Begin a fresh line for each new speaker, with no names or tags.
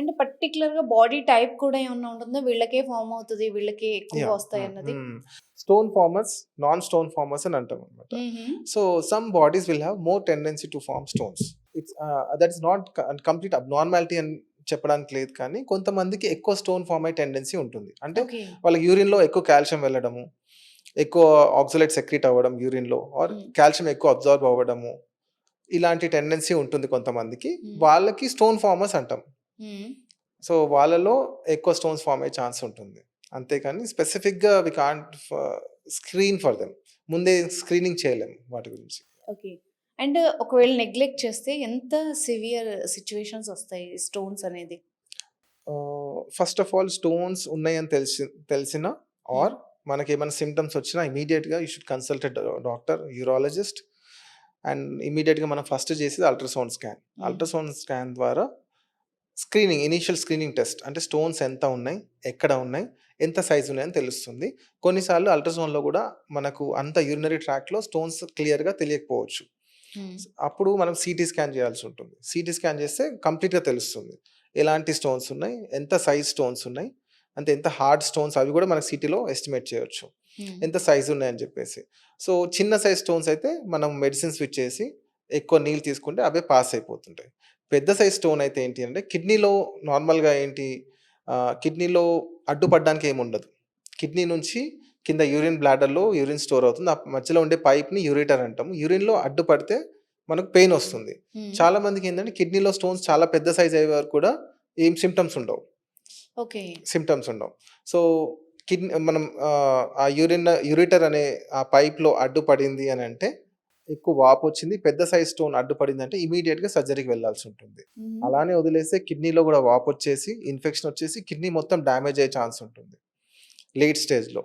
అంటే పర్టిక్యులర్‌గా body type కూడా ఏమన్నా ఉంటుందా? వీళ్ళకే ఫార్మ్ అవుతది, వీళ్ళకే ఎక్కువగా
యాహ్!
వస్తాయన్నది?
Stone formers, non stone formers అని అంటామనమాట.
హుహు.
So, some bodies will have more tendency to form stones. That is not complete abnormality అని చెప్పడానికి లేదు కానీ, కొంతమందికి ఎక్కువ స్టోన్ ఫార్మ్ అయ్యే టెండెన్సీ ఉంటుంది. అంటే
ఓకే.
వాళ్ళ యూరిన్‌లో ఎక్కువ కాల్షియం వెళ్ళడము, ఎక్కువ ఆక్సాలేట్ సెక్రీట్ అవ్వడం యూరిన్‌లో ఆర్
హ్మ్.
కాల్షియం ఎక్కువ అబ్జార్బ్ అవ్వడము, ఇలాంటి టెండెన్సీ ఉంటుంది కొంతమందికి.
హ్మ్.
వాళ్ళకి స్టోన్ ఫార్మర్స్ అంటాం.
హ్మ్.
సో, వాళ్ళలో ఎక్కువ స్టోన్స్ ఫార్మ్ అయ్యే ఛాన్స్ ఉంటుంది. అంతేకాని స్పెసిఫిక్‌గా we can't screen for them. ముందే స్క్రీనింగ్ చేయలేము వాటి గురించి.
ఓకే. అండ్ ఒకవేళ నెగ్లెక్ట్ చేస్తే ఎంత సివియర్ సిట్యుయేషన్స్ ఒస్తాయి స్టోన్స్ అనేది?
ఫస్ట్ ఆఫ్ ఆల్ స్టోన్స్ ఉన్నాయని తెలిసినా
హ్మ్.
ఆర్ మనకేమైనా సింప్టమ్స్ వచ్చినా ఇమ్మీడియేట్‌గా you should consult doctor, urologist and ఇమ్మీడియేట్‌గా మనం ఫస్ట్ చేసేది ultrasound scan.
Hmm.
Ultrasound scan ద్వారా ఇనీషియల్ స్క్రీనింగ్ టెస్ట్. అంటే స్టోన్స్ ఎంత ఉన్నాయి? ఎక్కడ ఉన్నాయి? ఎంత సైజ్ ఉన్నాయని తెలుస్తుంది. కొన్నిసార్లు అల్ట్రాసౌండ్‌లో గూడా మనకు అంత యూరినరీ ట్రాక్ట్‌లో స్టోన్స్ క్లియర్‌గా తెలియకపోవచ్చు.
హ్మ్.
అప్పుడు మనం సీటీ స్కాన్ చేయాల్సుంటుంది. సీటీ స్కాన్ చేస్తే కంప్లీట్‌గా తెలుస్తుంది. ఎలాంటి స్టోన్స్ ఉన్నాయి? ఎంత సైజ్ స్టోన్స్ ఉన్నాయి? అంటే ఎంత హార్డ్ స్టోన్స్ అవి గూడా మనకు సీటీలో ఎస్టిమేట్ చేయొచ్చు.
హ్మ్.
ఎంత సైజ్ ఉన్నాయని జెప్పేసి. సో, చిన్న సైజ్ స్టోన్స్ అయితే మనం మెడిసిన్స్ ఇచ్చేసి ఎక్కువ నీళ్ళు తీసుకుంటే అవే పాస్ అయిపోతుంటాయి. పెద్ద సైజ్ స్టోన్ అయితే ఏంటి అంటే కిడ్నీలో నార్మల్‌గా ఏంటి కిడ్నీలో అడ్డుపడడానికి ఏముండదు. కిడ్నీ నుంచి కింద బ్లాడర్‌లో యూరిన్ స్టోర్ అవుతుంది. ఆ మధ్యలో ఉండే పైప్‌ని యూరేటర్ అంటాము. యూరిన్‌లో అడ్డుపడితే మనకు పెయిన్ ఒస్తుంది.
హ్మ్.
చాలా మందికేంటంటే కిడ్నీలో స్టోన్స్ చాలా పెద్ద సైజ్ అయ్యే వరకు కూడా ఏం సింప్టమ్స్ ఉండవు.
ఓకే.
సింప్టమ్స్ ఉండవు. సో, మనం ఆ యూరేటర్ అనే ఆ పైప్‌లో అడ్డుపడింది అనంటే, ఎక్కువ వాపొచ్చింది, పెద్ద సైజ్ స్టోన్ అడ్డుపడిందంటే ఇమ్మీడియేట్‌గా సర్జరీకి వెళ్ళాల్సుంటుంది.
హుహు.
అలానే వదిలేస్తే కిడ్నీలో గూడా వాపొచ్చేసి, ఇన్ఫెక్షన్ ఒచ్చేసి కిడ్నీ మొత్తం డ్యామేజ్ అయ్యే ఛాన్స్ ఉంటుంది లేట్ స్టేజ్‌లో.